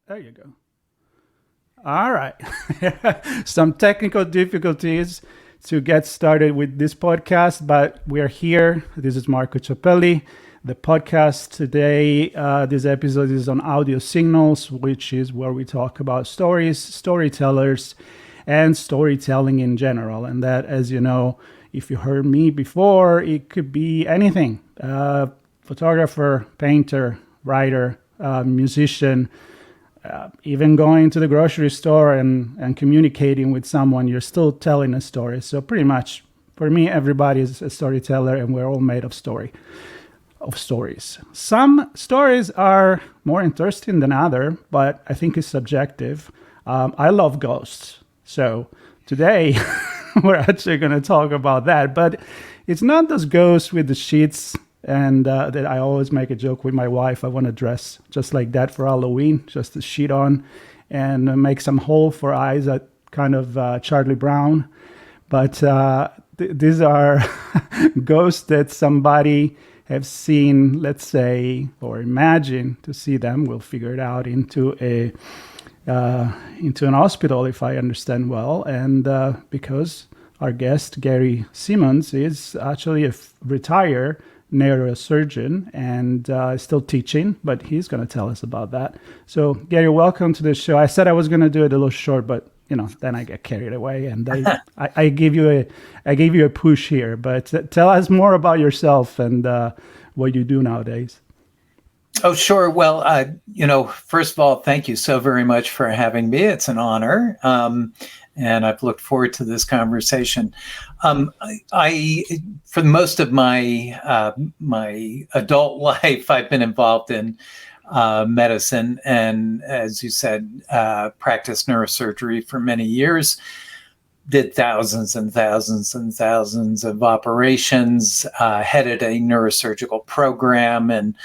There you go. All right. Some technical difficulties to get started with this podcast, but we're here. This is Marco Ciappelli. The podcast today, this episode is on audio signals, which is where we talk about stories, storytellers, and storytelling in general. And that, as you know, if you heard me before, it could be anything. Photographer, painter, writer, musician, even going to the grocery store and communicating with someone, you're still telling a story. So pretty much, for me, everybody is a storyteller, and we're all made of stories. Some stories are more interesting than other, but I think it's subjective. I love ghosts. So today, we're actually going to talk about that. But it's not those ghosts with the sheets. And that I always make a joke with my wife. I want to dress just like that for Halloween, just a sheet on, and make some hole for eyes, that kind of Charlie Brown. But these are ghosts that somebody have seen, let's say, or imagine to see them. We'll figure it out into an hospital, if I understand well. And because our guest Gary Simonds is actually a retired neurosurgeon and still teaching, but he's going to tell us about that. So Gary, welcome to the show. I said I was going to do it a little short, but then I get carried away, and I gave you a push here. But tell us more about yourself and what you do nowadays. Oh, sure. Well, first of all, thank you so very much for having me. It's an honor. And I've looked forward to this conversation. I for most of my my adult life, I've been involved in medicine, and as you said, practiced neurosurgery for many years. Did thousands and thousands and thousands of operations. Headed a neurosurgical program and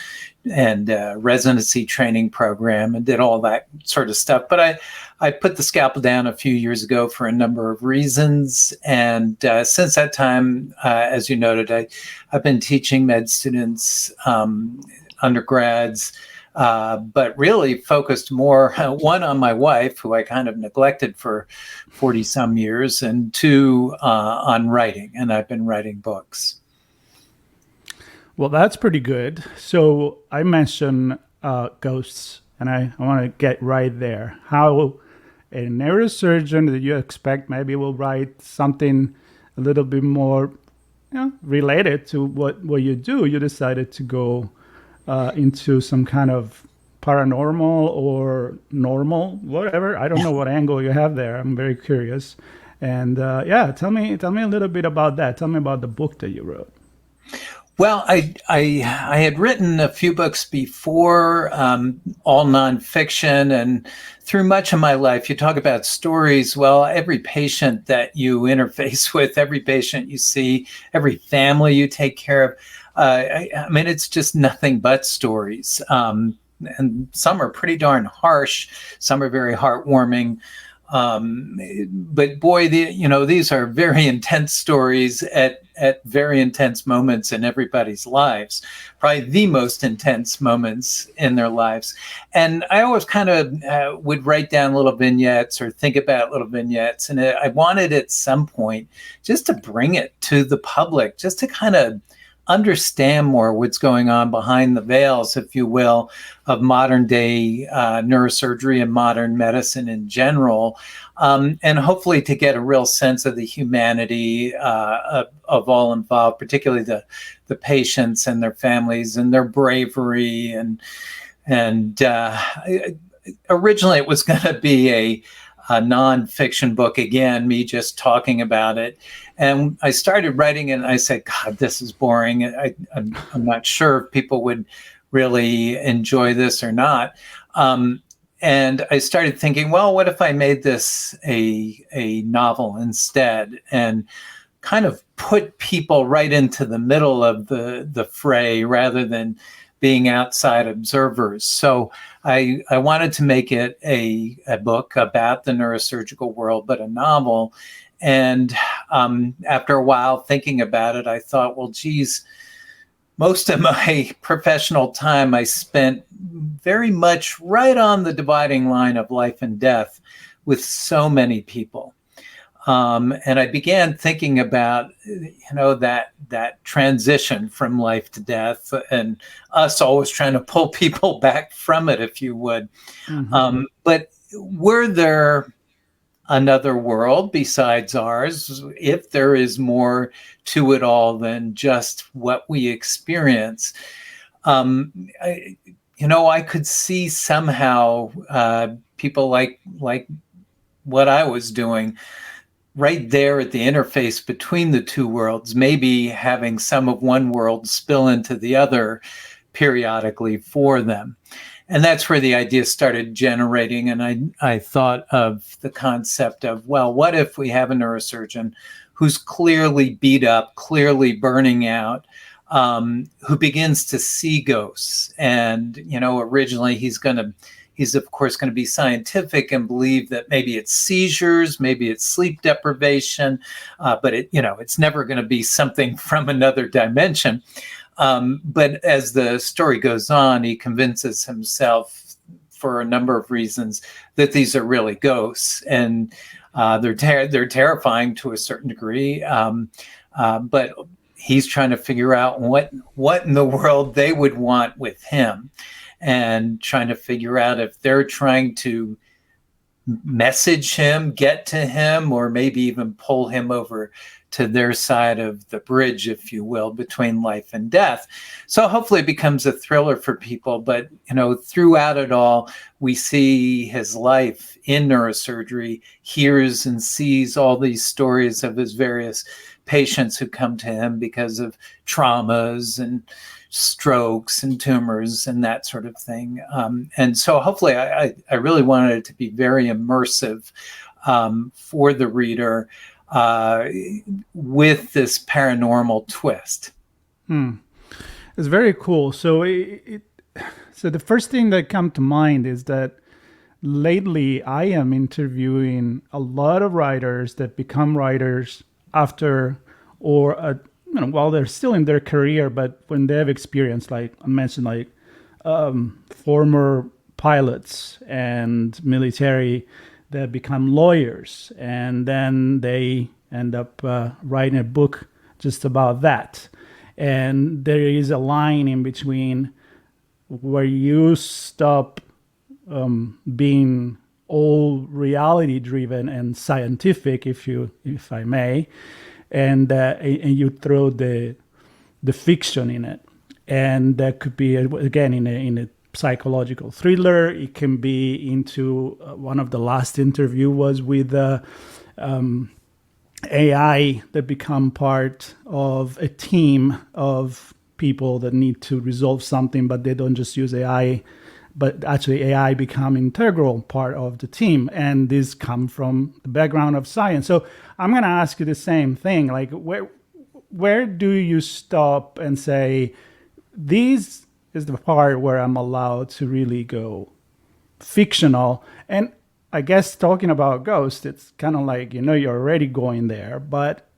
residency training program, and did all that sort of stuff. But I put the scalpel down a few years ago for a number of reasons. And since that time, as you noted, I've been teaching med students, undergrads, but really focused more, one, on my wife, who I kind of neglected for 40 some years, and two, on writing. And I've been writing books. Well, that's pretty good. So I mentioned ghosts, and I want to get right there. How a neurosurgeon that you expect maybe will write something a little bit more related to what you do, you decided to go into some kind of paranormal or normal, whatever. I don't know what angle you have there. I'm very curious. And tell me a little bit about that. Tell me about the book that you wrote. Well, I had written a few books before, all nonfiction, and through much of my life, you talk about stories. Well, every patient that you interface with, every patient you see, every family you take care of, I mean, it's just nothing but stories. And some are pretty darn harsh. Some are very heartwarming. But boy, these are very intense stories at very intense moments in everybody's lives, probably the most intense moments in their lives. And I always kind of would write down little vignettes or think about little vignettes. And I wanted at some point just to bring it to the public, just to kind of understand more what's going on behind the veils, if you will, of modern day neurosurgery and modern medicine in general, and hopefully to get a real sense of the humanity of all involved, particularly the patients and their families and their bravery. And originally it was going to be a nonfiction book, again, me just talking about it. And I started writing it, and I said, God, this is boring. I'm not sure if people would really enjoy this or not. And I started thinking, well, what if I made this a novel instead, and kind of put people right into the middle of the fray rather than being outside observers. So I wanted to make it a book about the neurosurgical world, but a novel. And after a while thinking about it, I thought, well, geez, most of my professional time I spent very much right on the dividing line of life and death with so many people. And I began thinking about, that transition from life to death, and us always trying to pull people back from it, if you would. Mm-hmm. But were there another world besides ours, if there is more to it all than just what we experience? I could see somehow people like what I was doing right there at the interface between the two worlds, maybe having some of one world spill into the other periodically for them. And that's where the idea started generating. And I thought of the concept of, well, what if we have a neurosurgeon who's clearly beat up, clearly burning out, who begins to see ghosts? And, originally he's of course going to be scientific and believe that maybe it's seizures, maybe it's sleep deprivation, but it's never going to be something from another dimension. But as the story goes on, he convinces himself, for a number of reasons, that these are really ghosts, and they're terrifying to a certain degree. But he's trying to figure out what in the world they would want with him, and trying to figure out if they're trying to message him, get to him, or maybe even pull him over to their side of the bridge, if you will, between life and death. So hopefully it becomes a thriller for people. But, throughout it all, we see his life in neurosurgery, hears and sees all these stories of his various patients who come to him because of traumas and strokes and tumors and that sort of thing. And so hopefully I really wanted it to be very immersive for the reader, with this paranormal twist. It's very cool. So so the first thing that comes to mind is that lately I am interviewing a lot of writers that become writers after, or while they're still in their career, but when they have experience, like I mentioned, former pilots and military that become lawyers, and then they end up writing a book just about that. And there is a line in between where you stop being all reality driven and scientific, if I may, and you throw the fiction in it, and that could be again in a psychological thriller. It can be into one of the last interview was with AI that become part of a team of people that need to resolve something, but they don't just use AI, but actually AI become integral part of the team. And this come from the background of science. So I'm going to ask you the same thing. Like, where do you stop and say, these is the part where I'm allowed to really go fictional? And I guess talking about ghosts, it's kind of like, you're already going there, but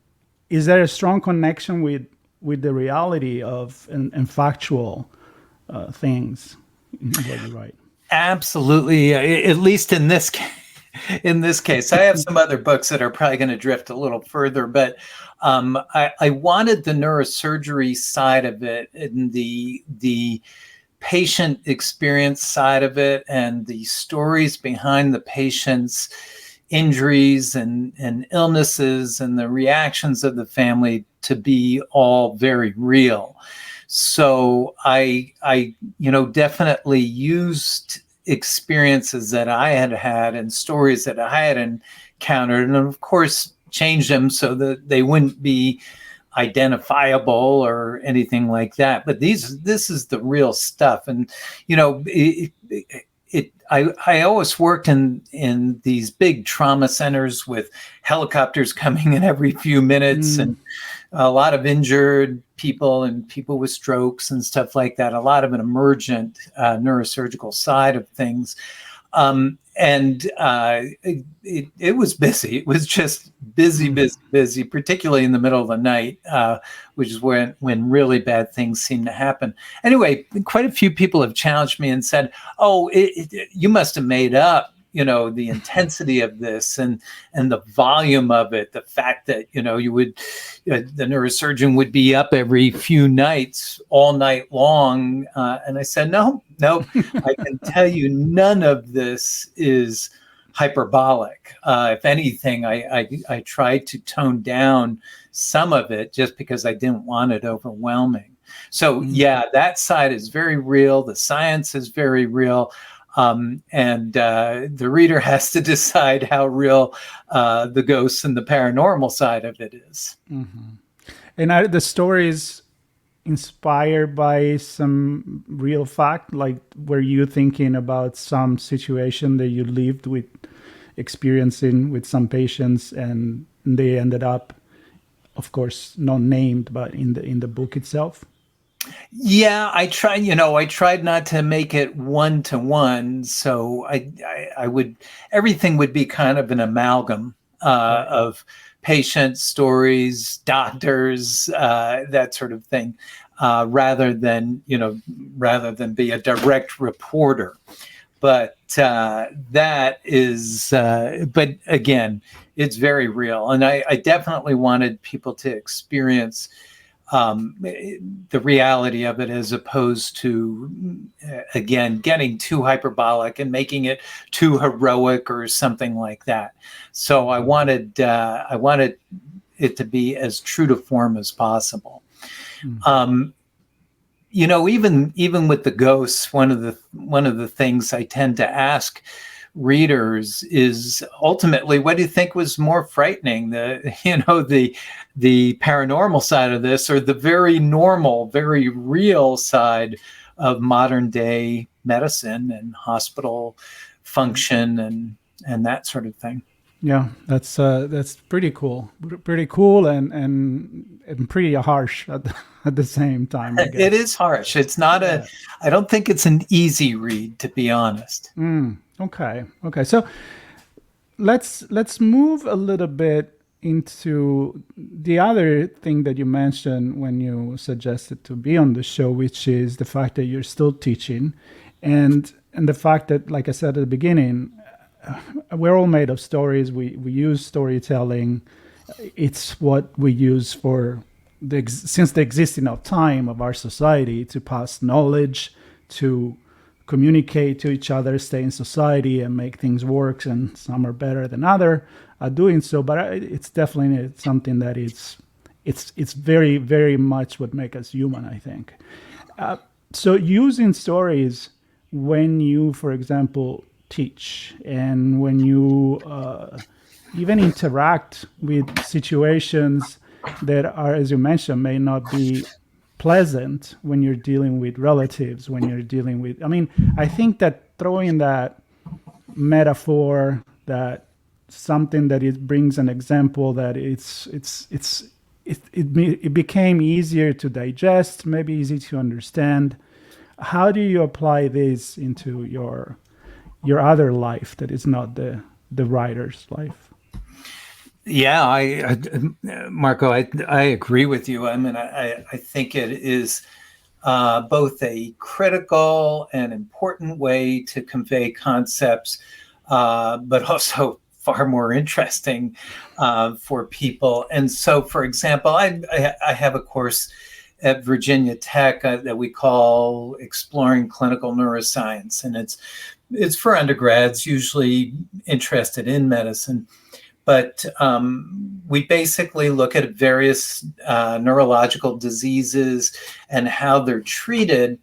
is there a strong connection with the reality of and factual things in what you write? Absolutely. At least in this case. In this case, I have some other books that are probably going to drift a little further, but I wanted the neurosurgery side of it and the patient experience side of it and the stories behind the patient's injuries and illnesses and the reactions of the family to be all very real. So I definitely used experiences that I had and stories that I had encountered, and of course changed them so that they wouldn't be identifiable or anything like that. But this is the real stuff. And I always worked in these big trauma centers with helicopters coming in every few minutes and a lot of injured people and people with strokes and stuff like that, a lot of an emergent neurosurgical side of things. and it was busy. It was just busy, particularly in the middle of the night, which is when really bad things seem to happen. Anyway, quite a few people have challenged me and said, "Oh, you must have made up, the intensity of this and the volume of it. The fact that you would, the neurosurgeon would be up every few nights, all night long." And I said, "No, I can tell you, none of this is hyperbolic. If anything, I tried to tone down some of it just because I didn't want it overwhelming." So yeah, that side is very real. The science is very real. And the reader has to decide how real the ghosts and the paranormal side of it is. Mm-hmm. And are the stories inspired by some real fact? Like, were you thinking about some situation that you lived with, experiencing with some patients, and they ended up, of course, not named, but in the book itself? Yeah, I tried not to make it one-to-one. So I would, everything would be kind of an amalgam of patient stories, doctors, that sort of thing, rather than be a direct reporter. But that is, but again, it's very real. And I definitely wanted people to experience the reality of it, as opposed to, again, getting too hyperbolic and making it too heroic or something like that. So I wanted it to be as true to form as possible. Mm-hmm. Even with the ghosts, one of the things I tend to ask readers is, ultimately, what do you think was more frightening, the paranormal side of this, or the very normal, very real side of modern day medicine and hospital function and that sort of thing? Yeah, that's pretty cool and pretty harsh at the same time, I guess. It is harsh. It's not I don't think it's an easy read, to be honest. Okay. So let's move a little bit into the other thing that you mentioned when you suggested to be on the show, which is the fact that you're still teaching, and the fact that, like I said at the beginning, we're all made of stories. We use storytelling. It's what we use for since the existing of time of our society, to pass knowledge, to communicate to each other, stay in society, and make things work. And some are better than other at doing so. But it's definitely something that it's very, very much what makes us human, I think. So using stories when you, for example, teach, and when you even interact with situations that are, as you mentioned, may not be pleasant, when you're dealing with relatives, when you're dealing with, I think that throwing that metaphor, that something that it brings an example, that it became easier to digest, maybe easy to understand. How do you apply this into your other life that is not the writer's life? Yeah, Marco, I agree with you. I think it is both a critical and important way to convey concepts, but also far more interesting for people. And so, for example, I have a course at Virginia Tech that we call Exploring Clinical Neuroscience, and it's for undergrads, usually interested in medicine. But we basically look at various neurological diseases and how they're treated.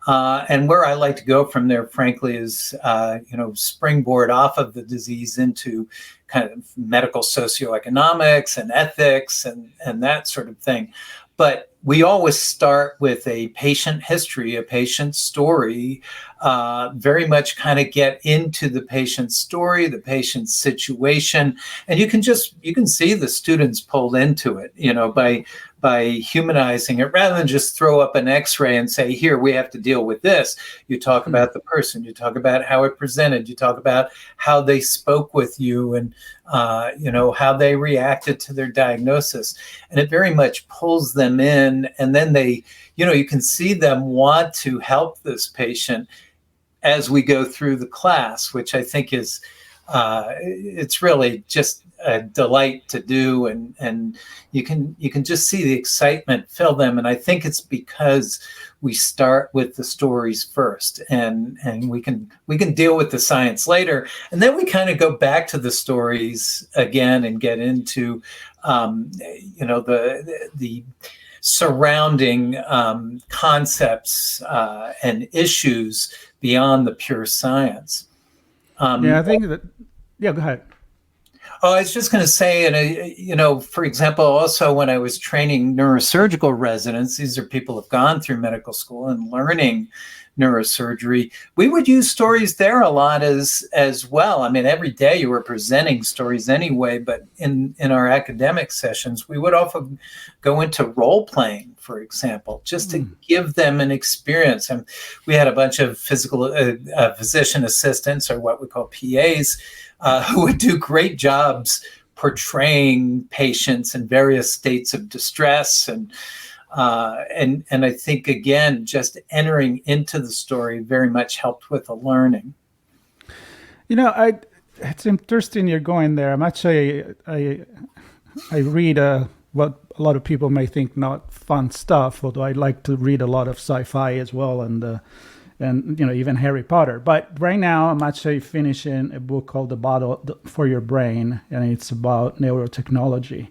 And where I like to go from there, frankly, is springboard off of the disease into kind of medical socioeconomics and ethics and that sort of thing. But we always start with a patient history, a patient story, very much kind of get into the patient's story, the patient's situation. And you can see the students pulled into it, by humanizing it, rather than just throw up an X-ray and say, here, we have to deal with this. You talk about the person, you talk about how it presented, you talk about how they spoke with you, and how they reacted to their diagnosis. And it very much pulls them in. And then they, you can see them want to help this patient as we go through the class, which I think is, it's really just a delight to do. And you can just see the excitement fill them. And I think it's because we start with the stories first, and we can deal with the science later. And then we kind of go back to the stories again and get into, the surrounding concepts and issues beyond the pure science. I think that, go ahead. Oh, I was just going to say, and for example, also when I was training neurosurgical residents, these are people who've gone through medical school and learning neurosurgery, we would use stories there a lot as well. I mean, every day you were presenting stories anyway, but in our academic sessions, we would often go into role playing, for example, just to give them an experience. And we had a bunch of physician assistants, or what we call PAs, who would do great jobs portraying patients in various states of distress, and I think, again, just entering into the story very much helped with the learning. It's interesting you're going there. I'm actually, I read what a lot of people may think not fun stuff, although I like to read a lot of sci-fi as well, and even Harry Potter. But right now I'm actually finishing a book called The Battle for Your Brain, and it's about neurotechnology.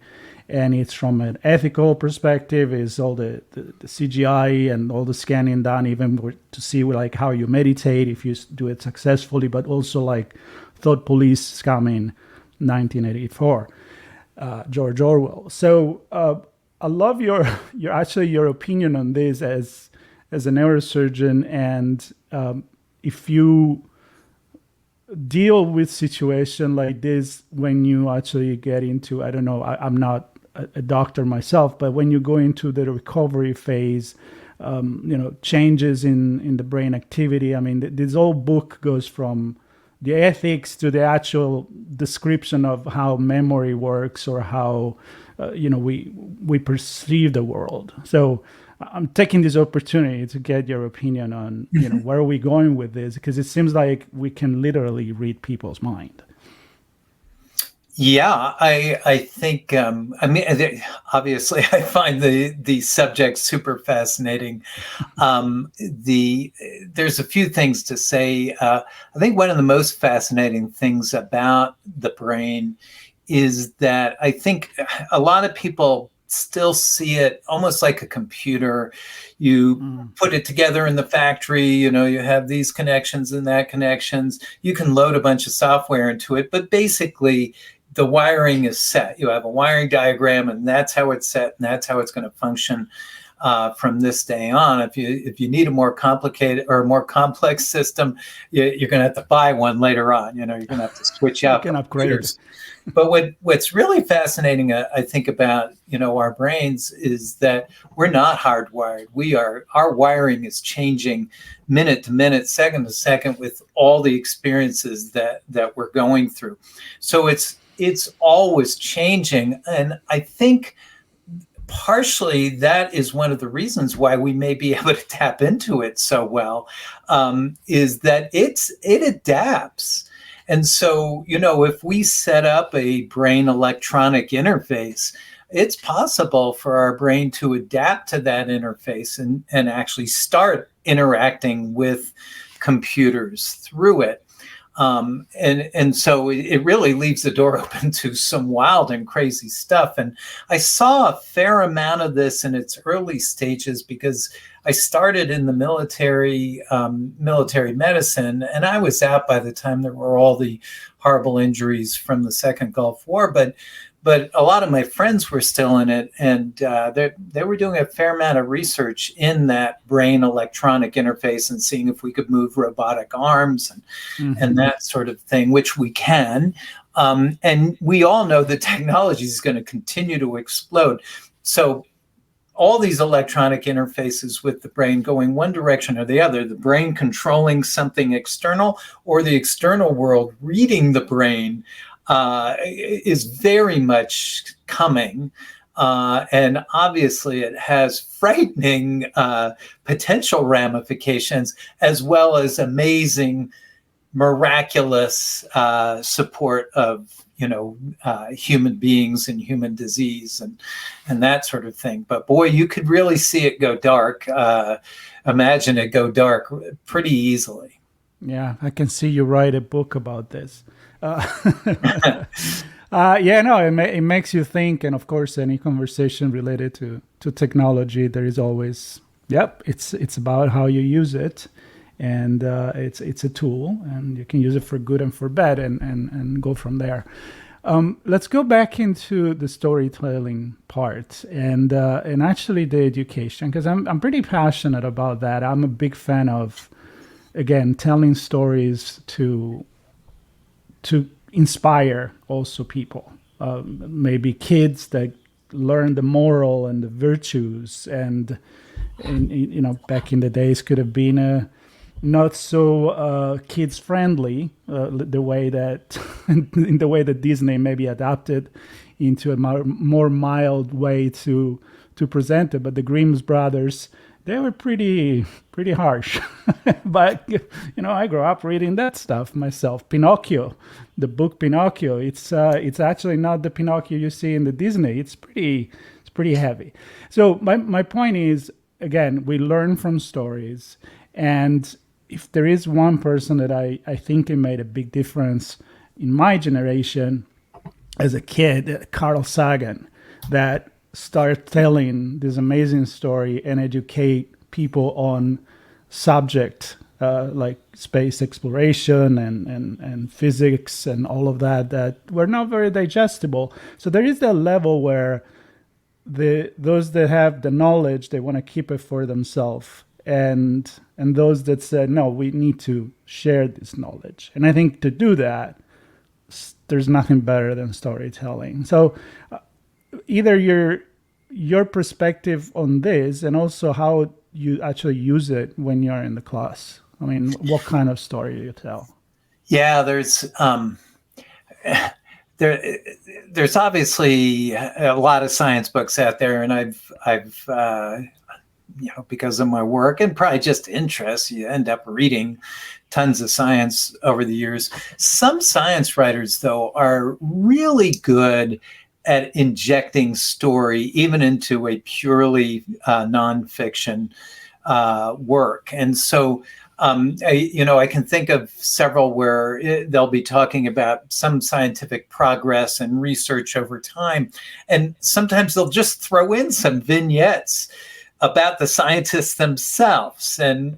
And it's from an ethical perspective, is all the CGI and all the scanning done, even to see like how you meditate if you do it successfully, but also like Thought Police coming 1984, George Orwell. So I love your opinion on this as a neurosurgeon, and if you deal with situation like this when you actually get into, I don't know, I'm not a doctor myself, but when you go into the recovery phase, changes in the brain activity. I mean, this whole book goes from the ethics to the actual description of how memory works, or how we perceive the world. So I'm taking this opportunity to get your opinion on where are we going with this, because it seems like we can literally read people's mind. Yeah, I think, obviously I find the subject super fascinating. There's a few things to say. I think one of the most fascinating things about the brain is that I think a lot of people still see it almost like a computer. You put it together in the factory, you have these connections and that connections. You can load a bunch of software into it, but basically the wiring is set. You have a wiring diagram, and that's how it's set, and that's how it's going to function from this day on. If you need a more complicated or a more complex system, you're going to have to buy one later on. You're going to have to switch out. You can upgrade. But what's really fascinating, I think, about our brains is that we're not hardwired. Our wiring is changing minute to minute, second to second, with all the experiences that we're going through. So it's always changing, and I think partially that is one of the reasons why we may be able to tap into it so well, is that it adapts. And so, if we set up a brain electronic interface, it's possible for our brain to adapt to that interface and actually start interacting with computers through it. And so it really leaves the door open to some wild and crazy stuff. And I saw a fair amount of this in its early stages, because I started in the military medicine, and I was out by the time there were all the horrible injuries from the Second Gulf War. But a lot of my friends were still in it, and they were doing a fair amount of research in that brain electronic interface and seeing if we could move robotic arms and that sort of thing, which we can. And we all know the technology is going to continue to explode. So all these electronic interfaces with the brain going one direction or the other, the brain controlling something external or the external world reading the brain, is very much coming. And obviously it has frightening potential ramifications, as well as amazing, miraculous support of human beings and human disease and that sort of thing. But boy, you could really see it go dark. Imagine it go dark pretty easily. Yeah, I can see you write a book about this. It makes you think. And of course, any conversation related to technology, there is always, it's about how you use it. And it's a tool, and you can use it for good and for bad, and go from there. Let's go back into the storytelling part and actually the education, because I'm pretty passionate about that. I'm a big fan of, again, telling stories to inspire also people, maybe kids that learn the moral and the virtues, and back in the days could have been a not so kids friendly, the way that in the way that Disney maybe adapted into a more mild way to present it. But the Grimm's brothers, they were pretty harsh. But I grew up reading that stuff myself. Pinocchio, the book Pinocchio, it's actually not the Pinocchio you see in the Disney. It's pretty heavy. So my point is, again, we learn from stories. And if there is one person that I think it made a big difference in my generation as a kid, Carl Sagan, that started telling this amazing story and educate people on subject like space exploration and physics and all of that were not very digestible. So there is that level where those that have the knowledge, they want to keep it for themselves. And those that said, no, we need to share this knowledge. And I think to do that, there's nothing better than storytelling. So either your perspective on this, and also how you actually use it when you're in the class. I mean, what kind of story do you tell? Yeah, there's obviously a lot of science books out there, and I've because of my work and probably just interest, you end up reading tons of science over the years. Some science writers, though, are really good at injecting story even into a purely nonfiction work. And so, I can think of several where they'll be talking about some scientific progress and research over time. And sometimes they'll just throw in some vignettes about the scientists themselves. And,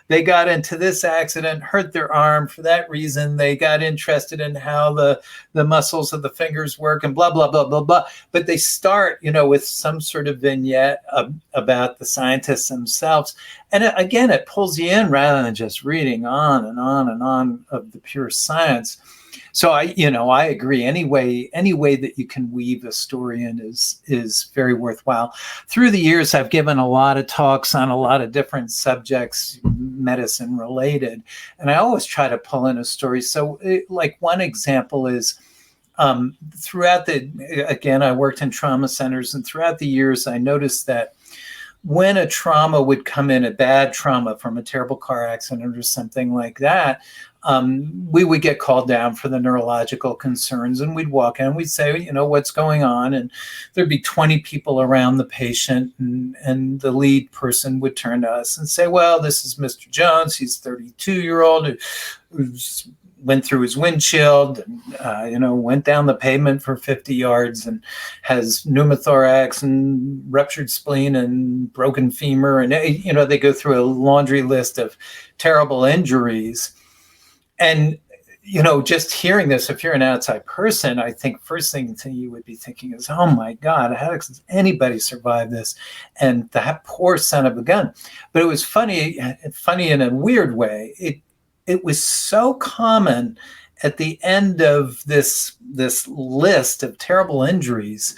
they got into this accident, hurt their arm for that reason. They got interested in how the muscles of the fingers work and blah, blah, blah, blah, blah. But they start, with some sort of vignette about the scientists themselves. And again, it pulls you in rather than just reading on and on and on of the pure science. So I agree. Any way that you can weave a story in is very worthwhile. Through the years, I've given a lot of talks on a lot of different subjects, medicine related, and I always try to pull in a story. So, like one example is throughout I worked in trauma centers, and throughout the years, I noticed that when a trauma would come in, a bad trauma from a terrible car accident or something like that, we would get called down for the neurological concerns, and we'd walk in and we'd say, what's going on? And there'd be 20 people around the patient, and the lead person would turn to us and say, well, this is Mr. Jones. He's 32-year-old who's went through his windshield and, went down the pavement for 50 yards and has pneumothorax and ruptured spleen and broken femur. And, they go through a laundry list of terrible injuries. And, just hearing this, if you're an outside person, I think first thing you would be thinking is, oh my God, how does anybody survive this? And that poor son of a gun. But it was funny in a weird way. It was so common at the end of this list of terrible injuries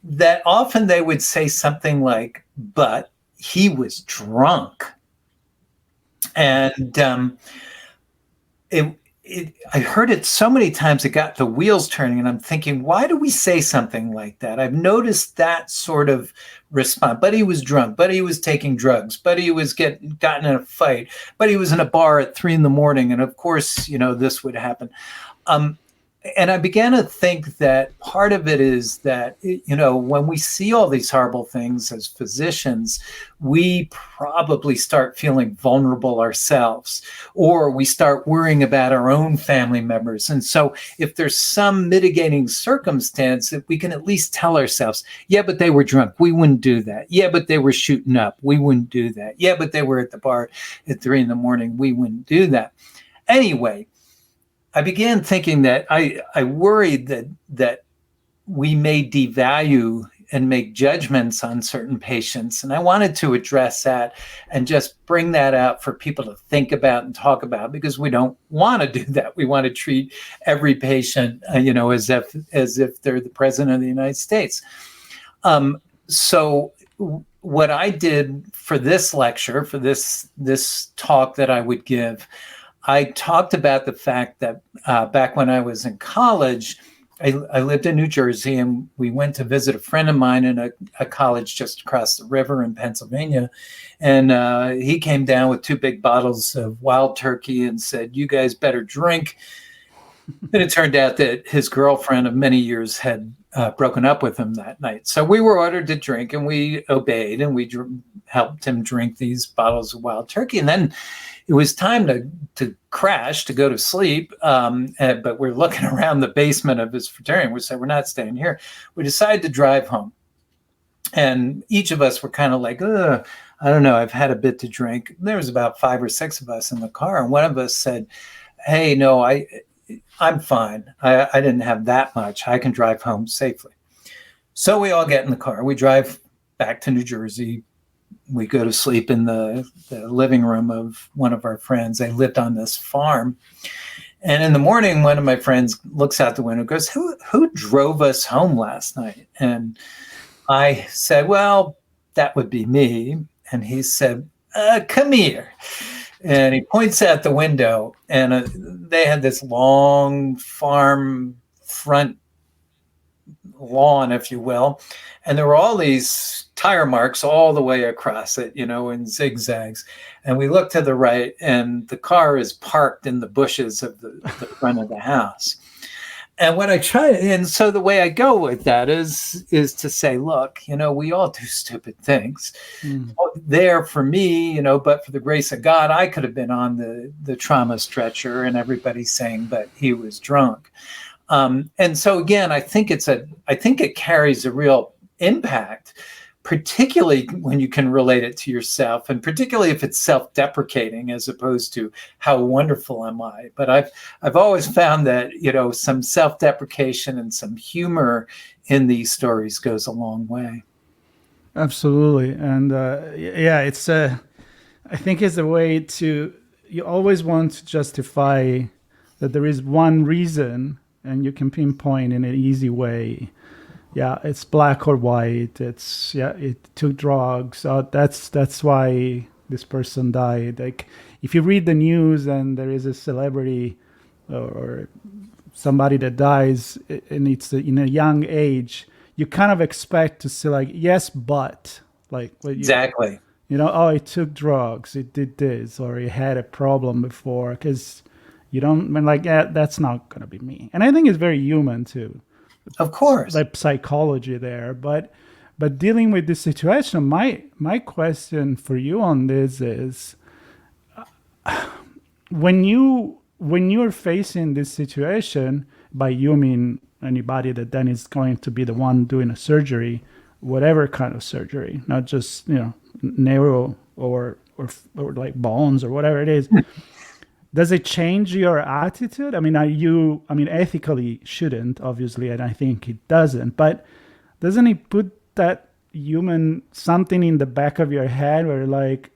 that often they would say something like, but he was drunk. And I heard it so many times, it got the wheels turning, and I'm thinking, why do we say something like that? I've noticed that sort of response. But he was drunk, but he was taking drugs, but he was gotten in a fight, but he was in a bar at 3 a.m. And of course, this would happen. And I began to think that part of it is that, when we see all these horrible things as physicians, we probably start feeling vulnerable ourselves, or we start worrying about our own family members. And so if there's some mitigating circumstance, that we can at least tell ourselves, yeah, but they were drunk, we wouldn't do that. Yeah, but they were shooting up, we wouldn't do that. Yeah, but they were at the bar at 3 a.m, we wouldn't do that. Anyway, I began thinking that I worried that we may devalue and make judgments on certain patients. And I wanted to address that and just bring that out for people to think about and talk about, because we don't want to do that. We want to treat every patient, as if they're the president of the United States. So what I did for this lecture, for this talk that I would give, I talked about the fact that back when I was in college, I lived in New Jersey, and we went to visit a friend of mine in a college just across the river in Pennsylvania. And he came down with 2 big bottles of wild turkey and said, "You guys better drink." And it turned out that his girlfriend of many years had broken up with him that night. So we were ordered to drink, and we obeyed, and we helped him drink these bottles of wild turkey. And then it was time to crash, to go to sleep. But we're looking around the basement of his fraternity. We said, we're not staying here. We decided to drive home. And each of us were kind of like, I don't know, I've had a bit to drink. There was about 5 or 6 of us in the car. And one of us said, "Hey, no, I'm fine. I didn't have that much. I can drive home safely." So we all get in the car. We drive back to New Jersey. We go to sleep in the living room of one of our friends. They lived on this farm. And in the morning, one of my friends looks out the window and goes, who drove us home last night? And I said, "Well, that would be me." And he said, "Come here." And he points out the window, and they had this long farm front lawn, if you will. And there were all these tire marks all the way across it, in zigzags. And we look to the right, and the car is parked in the bushes of the front of the house. And what I try, and so the way I go with that is to say, look, we all do stupid things. There for me, but for the grace of God, I could have been on the trauma stretcher, and everybody's saying, but he was drunk. And so again, I think it carries a real impact, particularly when you can relate it to yourself, and particularly if it's self-deprecating as opposed to how wonderful am I. But I've always found that, some self-deprecation and some humor in these stories goes a long way. Absolutely. And I think it's a way you always want to justify that there is one reason, and you can pinpoint in an easy way. Yeah, it's black or white. It took drugs. That's why this person died. Like, if you read the news and there is a celebrity or somebody that dies, and it's in a young age, you kind of expect to see like, yes, but like exactly. Oh, it took drugs, it did this, or it had a problem before, because you don't like, yeah, that's not gonna be me. And I think it's very human too. Of course, like psychology there, but dealing with this situation, my question for you on this is, when you're facing this situation, by you I mean anybody that then is going to be the one doing a surgery, whatever kind of surgery, not just neuro or like bones or whatever it is. Does it change your attitude? I mean, ethically shouldn't, obviously, and I think it doesn't, but doesn't it put that human something in the back of your head where like,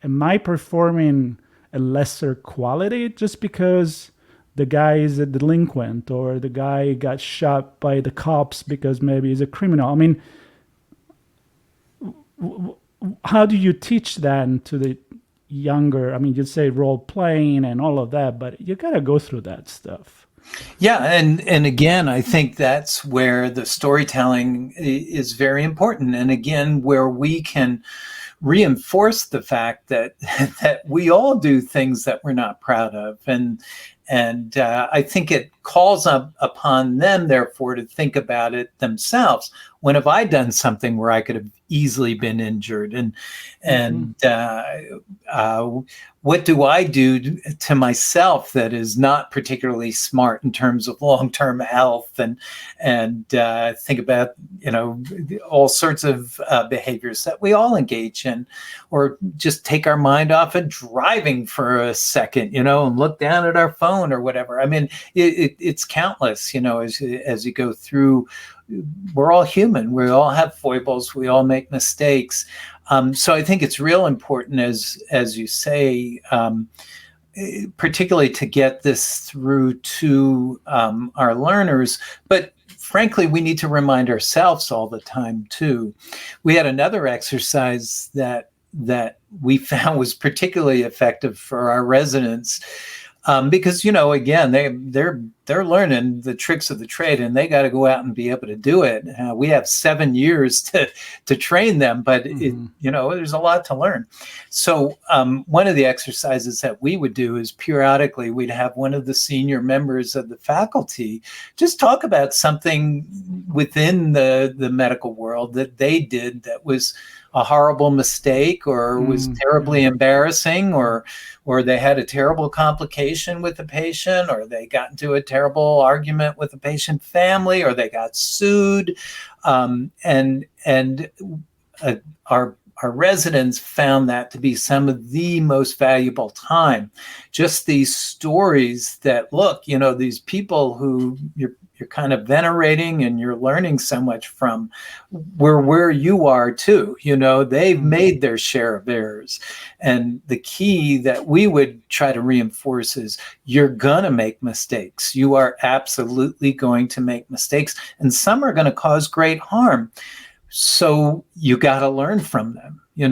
am I performing a lesser quality just because the guy is a delinquent or the guy got shot by the cops because maybe he's a criminal. I mean, how do you teach that to the younger? I mean, you say role playing and all of that, but you got to go through that stuff. Yeah, and again, I think that's where the storytelling is very important, and again, where we can reinforce the fact that that we all do things that we're not proud of, and I think it calls upon them, therefore, to think about it themselves. When have I done something where I could have easily been injured? And what do I do to myself that is not particularly smart in terms of long-term health? And think about, all sorts of behaviors that we all engage in, or just take our mind off of driving for a second, and look down at our phone or whatever. I mean, it's countless, as you go through. We're all human. We all have foibles. We all make mistakes. So I think it's real important, as you say, particularly to get this through to our learners. But frankly, we need to remind ourselves all the time too. We had another exercise that we found was particularly effective for our residents. Because, again, they're learning the tricks of the trade, and they got to go out and be able to do it. We have 7 years to train them, but there's a lot to learn. So one of the exercises that we would do is periodically we'd have one of the senior members of the faculty just talk about something within the medical world that they did that was a horrible mistake, or was terribly embarrassing, or they had a terrible complication with the patient, or they got into a terrible argument with the patient family, or they got sued. Our residents found that to be some of the most valuable time. Just these stories that, look, these people who you're kind of venerating and you're learning so much from, where you are too. They've made their share of errors. And the key that we would try to reinforce is you're going to make mistakes. You are absolutely going to make mistakes, and some are going to cause great harm. So you got to learn from them. You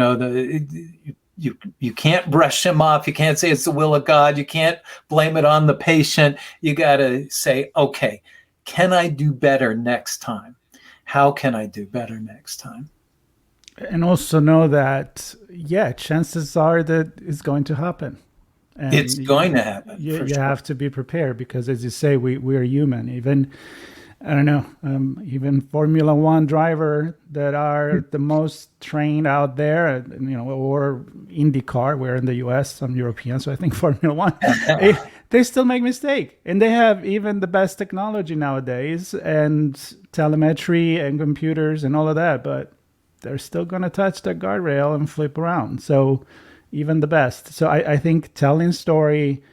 can't brush them off. You can't say it's the will of God. You can't blame it on the patient. You got to say, okay, can I do better next time? How can I do better next time? And also know that, chances are that it's going to happen. And it's going to happen. You have to be prepared, because, as you say, we are human. Even, I don't know, even Formula One driver that are the most trained out there, or IndyCar, we're in the US, I'm European, so I think Formula One, they still make mistakes. And they have even the best technology nowadays, and telemetry and computers and all of that, but they're still going to touch the guardrail and flip around. So even the best. So I think telling story,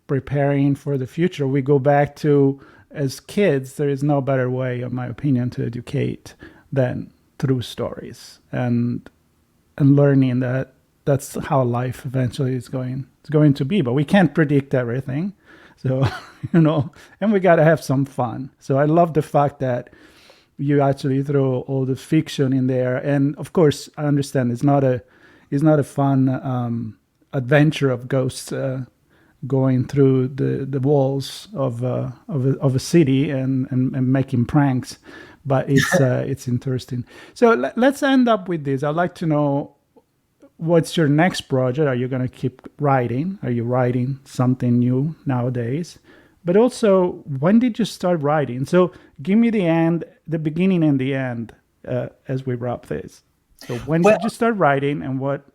preparing for the future, we go back to, as kids, there is no better way, in my opinion, to educate than through stories, and learning that that's how life eventually is going to be. But we can't predict everything. So, and we got to have some fun. So I love the fact that you actually throw all the fiction in there. And of course, I understand it's not a fun adventure of ghosts going through the walls of a city and making pranks, but it's interesting. So let's end up with this. I'd like to know, what's your next project? Are you going to keep writing? Are you writing something new nowadays? But also, when did you start writing? So give me the beginning and the end as we wrap this. So when did you start writing, and what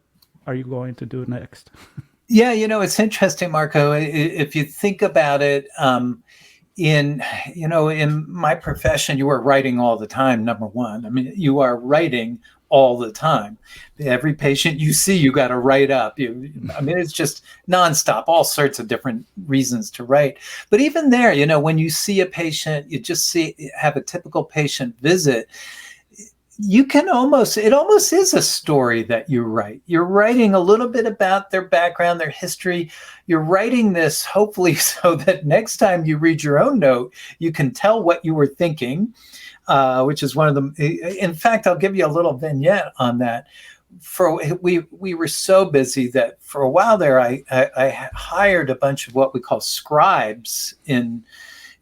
are you going to do next? Yeah, it's interesting, Marco. If you think about it, in my profession, you are writing all the time. Number one, I mean, you are writing all the time. Every patient you see, you got to write up. It's just nonstop, all sorts of different reasons to write. But even there, when you see a patient, you just have a typical patient visit. you can it almost is a story that you write. You're writing a little bit about their background, their history. You're writing this hopefully so that next time you read your own note, you can tell what you were thinking, which is one of the, in fact, I'll give you a little vignette on that. We were so busy that for a while there, I hired a bunch of what we call scribes in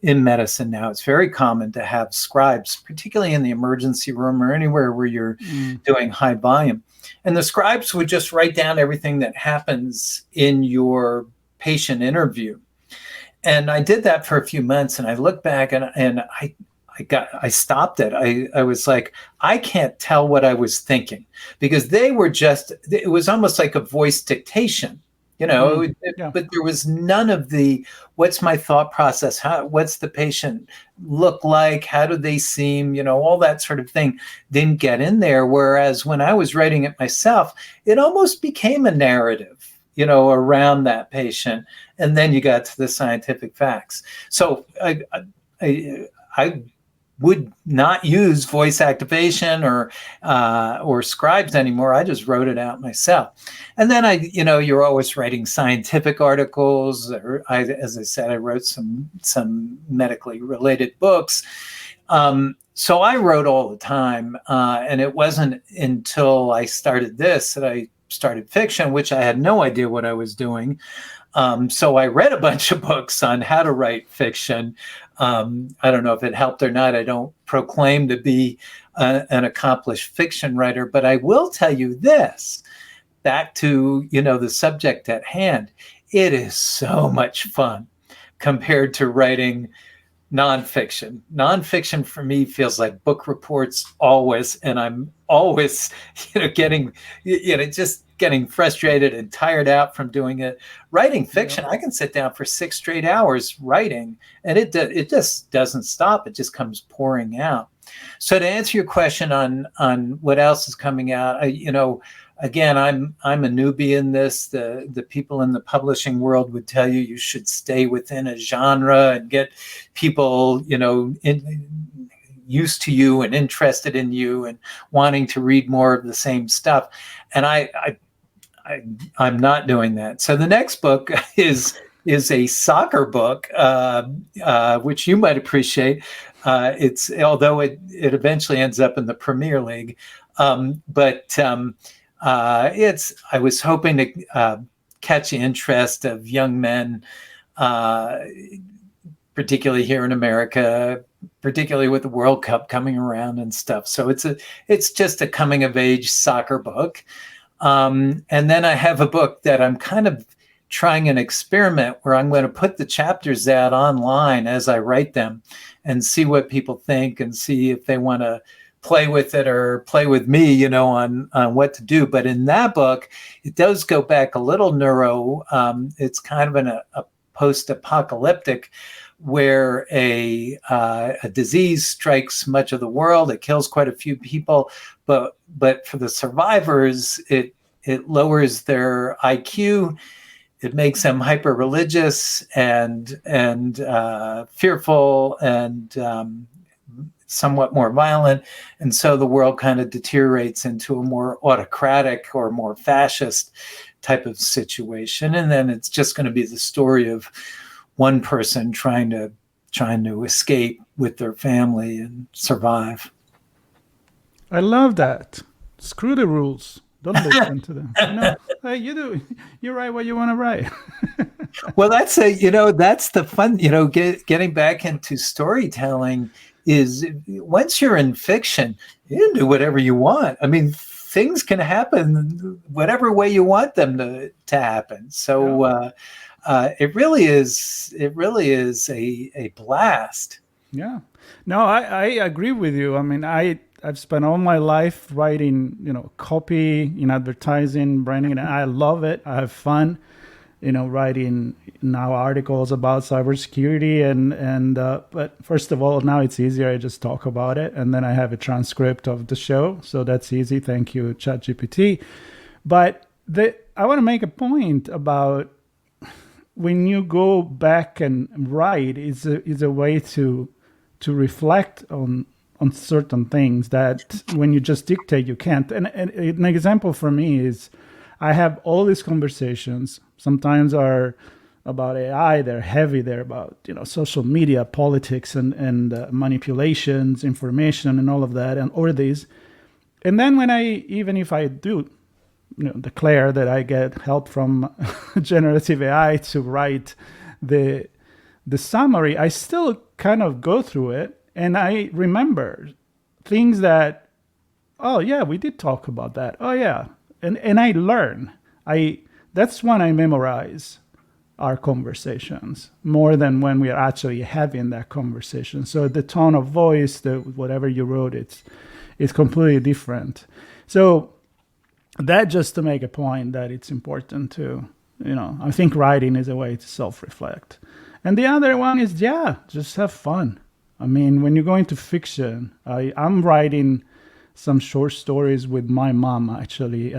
medicine. Now it's very common to have scribes, particularly in the emergency room or anywhere where you're doing high volume. And the scribes would just write down everything that happens in your patient interview. And I did that for a few months, and I look back and I stopped it. I was like, I can't tell what I was thinking, because it was almost like a voice dictation. But there was none of the, what's my thought process? What's the patient look like? How do they seem? All that sort of thing didn't get in there. Whereas when I was writing it myself, it almost became a narrative, around that patient. And then you got to the scientific facts. So I would not use voice activation or scribes anymore. I just wrote it out myself. And then you're always writing scientific articles, or as I said, I wrote some medically related books. So I wrote all the time. And it wasn't until I started this that I started fiction, which I had no idea what I was doing. So I read a bunch of books on how to write fiction. I don't know if it helped or not. I don't proclaim to be an accomplished fiction writer, but I will tell you this, back to, the subject at hand. It is so much fun compared to writing nonfiction. Nonfiction for me feels like book reports always, and I'm always, just getting frustrated and tired out from doing it. Writing fiction, I can sit down for 6 straight hours writing, and it just doesn't stop. It just comes pouring out. So to answer your question on what else is coming out, again, I'm a newbie in this. The people in the publishing world would tell you should stay within a genre and get people, used to you and interested in you and wanting to read more of the same stuff. And I'm not doing that. So the next book is a soccer book, which you might appreciate. Although it eventually ends up in the Premier League, but I was hoping to catch the interest of young men, particularly here in America, particularly with the World Cup coming around and stuff. So it's just a coming of age soccer book. And then I have a book that I'm kind of trying an experiment where I'm going to put the chapters out online as I write them and see what people think and see if they want to play with it or play with me, on what to do. But in that book, it does go back a little neuro. It's kind of a post-apocalyptic, where a disease strikes much of the world. It kills quite a few people, but for the survivors, it lowers their IQ. It makes them hyper religious and fearful and somewhat more violent. And so the world kind of deteriorates into a more autocratic or more fascist type of situation. And then it's just going to be the story of one person trying to escape with their family and survive. I love that. Screw the rules. Don't listen to them. Hey, you write what you want to write. Well, that's the fun, getting back into storytelling is once you're in fiction, you can do whatever you want. I mean, things can happen whatever way you want them to happen. So it really is a blast. Yeah. No, I agree with you. I mean, I've spent all my life writing, copy in advertising, branding, and I love it. I have fun, writing now articles about cybersecurity and but first of all, now it's easier. I just talk about it, and then I have a transcript of the show, so that's easy. Thank you, ChatGPT. But I want to make a point about when you go back and write, is a way to reflect on on certain things that when you just dictate, you can't. And an example for me is I have all these conversations, sometimes are about AI, they're heavy, they're about, social media, politics, and manipulations, information, and all of that, or these. And then even if I do, declare that I get help from generative AI to write the summary, I still kind of go through it, and I remember things that, oh yeah, we did talk about that. Oh yeah, and I learn. That's when I memorize our conversations more than when we are actually having that conversation. So the tone of voice, whatever you wrote, it's completely different. So that just to make a point that it's important to, I think writing is a way to self-reflect. And the other one is, just have fun. I mean, when you go into fiction, I'm writing some short stories with my mom, actually,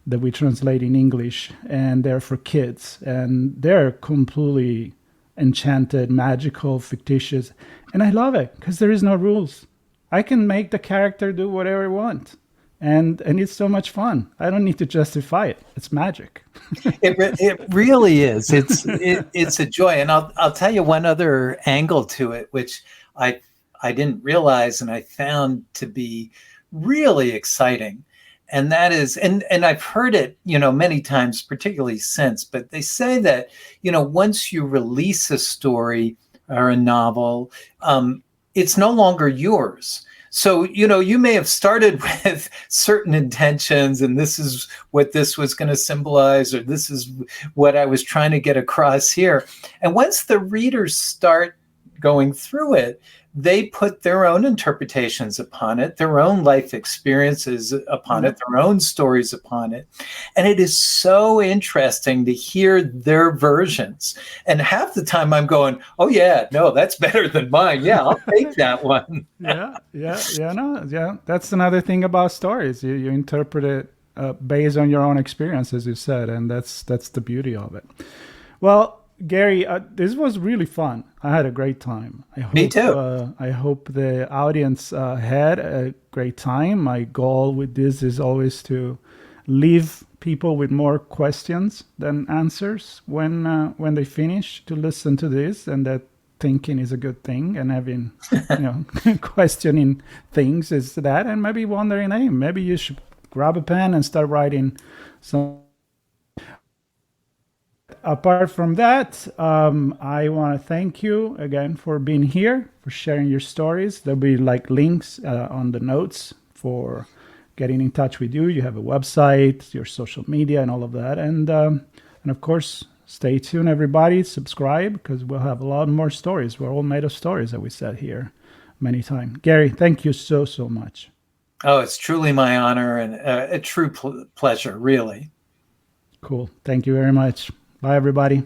that we translate in English, and they're for kids. And they're completely enchanted, magical, fictitious. And I love it because there is no rules. I can make the character do whatever I want. And it's so much fun. I don't need to justify it. It's magic. It really is. It's a joy. And I'll tell you one other angle to it, which I didn't realize and I found to be really exciting. And that is, and I've heard it, many times, particularly since, but they say that, once you release a story or a novel, it's no longer yours. So, you may have started with certain intentions, and this is what this was going to symbolize, or this is what I was trying to get across here. And once the readers start going through it, they put their own interpretations upon it, their own life experiences upon it, their own stories upon it. And it is so interesting to hear their versions. And half the time I'm going, oh yeah, no, that's better than mine. Yeah, I'll take that one. Yeah. That's another thing about stories. You interpret it based on your own experience, as you said, and that's the beauty of it. Well, Gary, this was really fun. I had a great time. Me too. I hope the audience had a great time. My goal with this is always to leave people with more questions than answers when they finish to listen to this, and that thinking is a good thing, and having questioning things is that, and maybe wondering, hey, maybe you should grab a pen and start writing some. Apart from that, I want to thank you again for being here, for sharing your stories. There'll be links on the notes for getting in touch with you. You have a website, your social media, and all of that. And of course, stay tuned, everybody. Subscribe, because we'll have a lot more stories. We're all made of stories, that we said here many times. Gary, thank you so much. Oh, it's truly my honor and a true pleasure, really. Cool. Thank you very much. Bye, everybody.